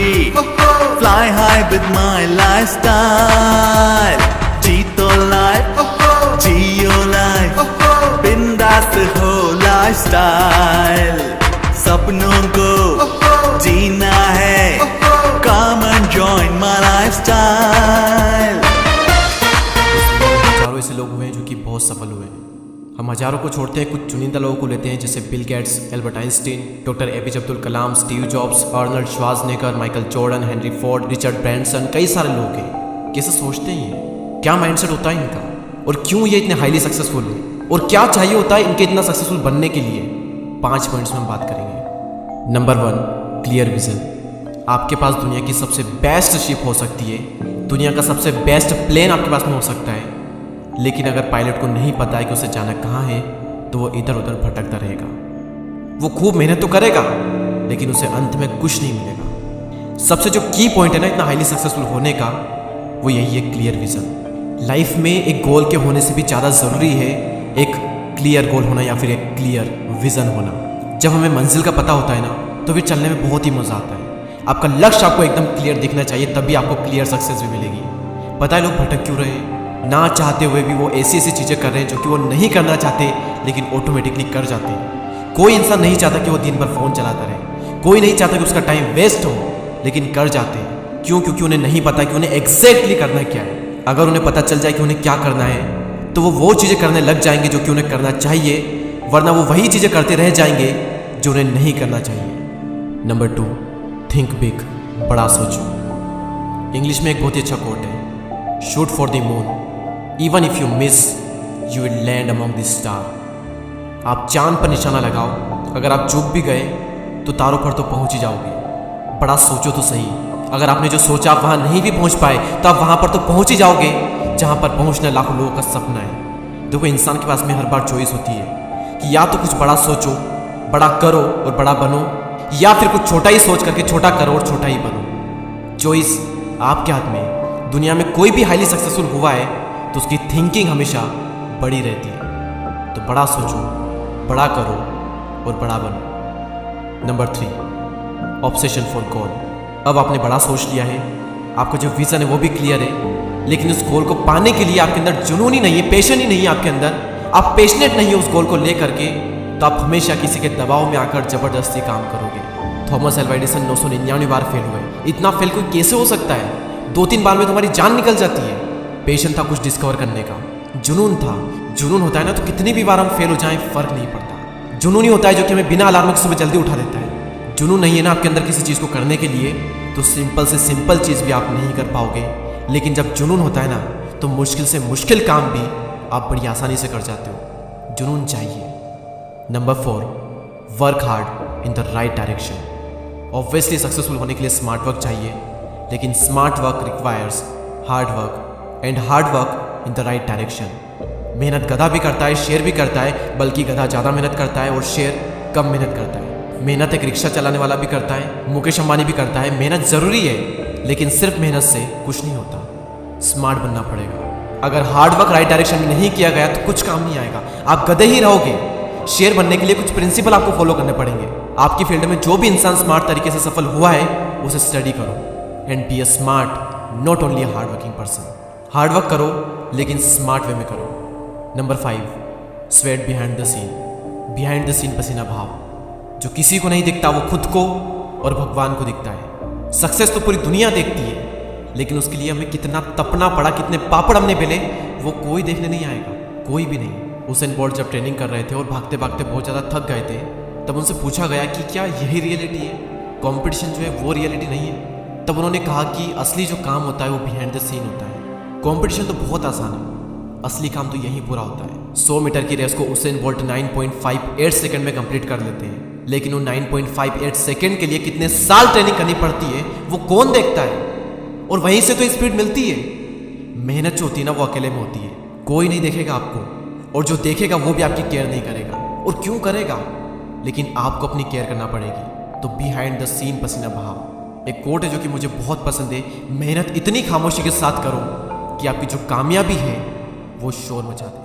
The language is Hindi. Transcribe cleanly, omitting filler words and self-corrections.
free. Fly high with my lifestyle. Jeeto life, Geo life, बिंदास हो lifestyle. सपनों को जीना है, come and join my lifestyle. हजारों ऐसे लोग हुए हैं जो कि बहुत सफल हुए हैं। हम हजारों को छोड़ते हैं, कुछ चुनिंदा लोगों को लेते हैं, जैसे Bill Gates, Albert Einstein, doctor APJ Abdul Kalam, Steve Jobs, Arnold Schwarzenegger, Michael Jordan, Henry Ford, Richard Branson, कई सारे लोग हैं। कैसे सोचते हैं ये? क्या माइंडसेट होता है इनका? और क्यों ये इतने हाईली सक्सेसफुल हैं? और क्या चाहिए होता है इनके इतना सक्सेसफुल बनने के लिए? 5 पॉइंट्स में हम बात करेंगे। Number 1, clear vision. आपके पास दुनिया की सबसे बेस्ट शिप हो सकती है, दुनिया का सबसे बेस्ट प्लेन आपके पास में हो सकता है, लेकिन अगर पायलट को नहीं पता है कि उसे जाना कहाँ है, तो वो इधर उधर भटकता रहेगा। वो खूब मेहनत तो करेगा, लेकिन उसे अंत में कुछ नहीं मिलेगा। सबसे जो की पॉइंट है ना इतना हाईली सक्सेसफुल होने का, वो यही है क्लियर विजन। लाइफ में एक गोल के होने से भी ज़्यादा ज़रूरी है एक क्लियर गोल होना या फिर एक क्लियर विजन होना। जब हमें मंजिल का पता होता है ना, तो फिर चलने में बहुत ही मज़ा आता है। आपका लक्ष्य आपको एकदम क्लियर दिखना चाहिए, तभी आपको क्लियर सक्सेस भी मिलेगी। पता है लोग भटक क्यों रहे हैं? ना चाहते हुए भी वो ऐसी ऐसी चीज़ें कर रहे हैं जो कि वो नहीं करना चाहते, लेकिन ऑटोमेटिकली कर जाते हैं। कोई इंसान नहीं चाहता कि वो दिन भर फ़ोन चलाता रहे, कोई नहीं चाहता कि उसका टाइम वेस्ट हो, लेकिन कर जाते हैं। क्यों? क्योंकि उन्हें नहीं पता कि उन्हें एग्जैक्टली करना क्या है। अगर उन्हें पता चल जाए कि उन्हें क्या करना है, तो वो चीज़ें करने लग जाएंगे जो कि उन्हें करना चाहिए, वरना वो वही चीज़ें करते रह जाएंगे जो उन्हें नहीं करना चाहिए। नंबर 2, थिंक बिग, बड़ा सोचो। इंग्लिश में एक बहुत ही अच्छा कोट है, shoot for the moon, even if you miss you will land among the star. आप चांद पर निशाना लगाओ, अगर आप चूक भी गए तो तारों पर तो पहुंच ही जाओगे। बड़ा सोचो तो सही, अगर आपने जो सोचा आप वहां नहीं भी पहुंच पाए, तो आप वहां पर तो पहुंच ही जाओगे जहां पर पहुंचना लाखों लोगों का सपना है। देखो, इंसान के पास में हर बार चॉइस होती है कि या तो कुछ बड़ा सोचो, बड़ा करो और बड़ा बनो, या फिर कुछ छोटा ही सोच करके छोटा करो और छोटा ही बनो। चॉइस आपके हाथ में है। दुनिया में कोई भी हाईली सक्सेसफुल हुआ है तो उसकी थिंकिंग हमेशा बड़ी रहती है। तो बड़ा सोचो, बड़ा करो और बड़ा बनो। नंबर 3, ऑब्सेशन फॉर गोल। अब आपने बड़ा सोच लिया है, आपका जो विजन है वो भी क्लियर है, लेकिन उस गोल को पाने के लिए आपके अंदर जुनून ही नहीं है, पैशन ही नहीं है आपके अंदर, आप पैशनेट नहीं है उस गोल को लेकर के, तो आप हमेशा किसी के दबाव में आकर जबरदस्ती काम करोगे। थॉमस एल्वा एडिसन 999 बार फेल हुए। इतना फेल कोई कैसे हो सकता है? 2-3 बार में तुम्हारी जान निकल जाती है। पैशन था कुछ डिस्कवर करने का, जुनून था। जुनून होता है ना, तो कितनी भी बार हम फेल हो जाएं फर्क नहीं पड़ता। जुनून ही होता है जो कि हमें बिना अलार्म के सुबह जल्दी उठा देता है। जुनून नहीं है ना आपके अंदर किसी चीज़ को करने के लिए, तो सिंपल से सिंपल चीज़ भी आप नहीं कर पाओगे। लेकिन जब जुनून होता है ना, तो मुश्किल से मुश्किल काम भी आप बड़ी आसानी से कर जाते हो। जुनून चाहिए। Number 4, work hard in the right direction. Obviously successful होने के लिए स्मार्ट वर्क चाहिए, लेकिन smart work requires hard work and hard work in the right direction. मेहनत गधा भी करता है, शेर भी करता है, बल्कि गधा ज़्यादा मेहनत करता है और शेर कम मेहनत करता है। मेहनत एक रिक्शा चलाने वाला भी करता है, मुकेश अंबानी भी करता है। मेहनत ज़रूरी है, लेकिन सिर्फ मेहनत से कुछ नहीं होता। स्मार्ट बनना पड़ेगा। अगर हार्ड वर्क राइट डायरेक्शन में नहीं किया गया तो कुछ काम नहीं आएगा, आप गधे ही रहोगे। शेर बनने के लिए कुछ प्रिंसिपल आपको फॉलो करने पड़ेंगे। आपकी फील्ड में जो भी इंसान स्मार्ट तरीके से सफल हुआ है, उसे स्टडी करो and be a smart, not only a hard working person. Hard work करो, लेकिन स्मार्ट वे में करो। Number 5, sweat behind the scene. Behind the scene पसीना भाव। जो किसी को नहीं दिखता वो खुद को और भगवान को दिखता है। सक्सेस तो पूरी दुनिया देखती है, लेकिन उसके लिए हमें कितना तपना पड़ा, कितने पापड़ हमने बेले, वो कोई देखने नहीं आएगा, कोई भी नहीं। उसेन बोल्ट जब ट्रेनिंग कर रहे थे और भागते भागते बहुत ज़्यादा थक गए थे, तब उनसे पूछा गया कि क्या यही रियलिटी है? कंपटीशन जो है वो रियलिटी नहीं है? तब उन्होंने कहा कि असली जो काम होता है वो बिहाइंड द सीन होता है। कंपटीशन तो बहुत आसान है, असली काम तो यहीं पूरा होता है। 100 मीटर की रेस को उसेन बोल्ट 9.58 सेकंड में कंप्लीट कर लेते हैं, लेकिन वो 9.58 सेकंड के लिए कितने साल ट्रेनिंग करनी पड़ती है वो कौन देखता है? और वहीं से तो स्पीड मिलती है। मेहनत जो होती है ना वो अकेले में होती है, कोई नहीं देखेगा आपको, और जो देखेगा वो भी आपकी केयर नहीं करेगा। और क्यों करेगा? लेकिन आपको अपनी केयर करना पड़ेगी। तो बिहाइंड द सीन पसीना बहाओ। एक कोट है जो कि मुझे बहुत पसंद है, मेहनत इतनी खामोशी के साथ करो कि आपकी जो कामयाबी है वो शोर मचा दे।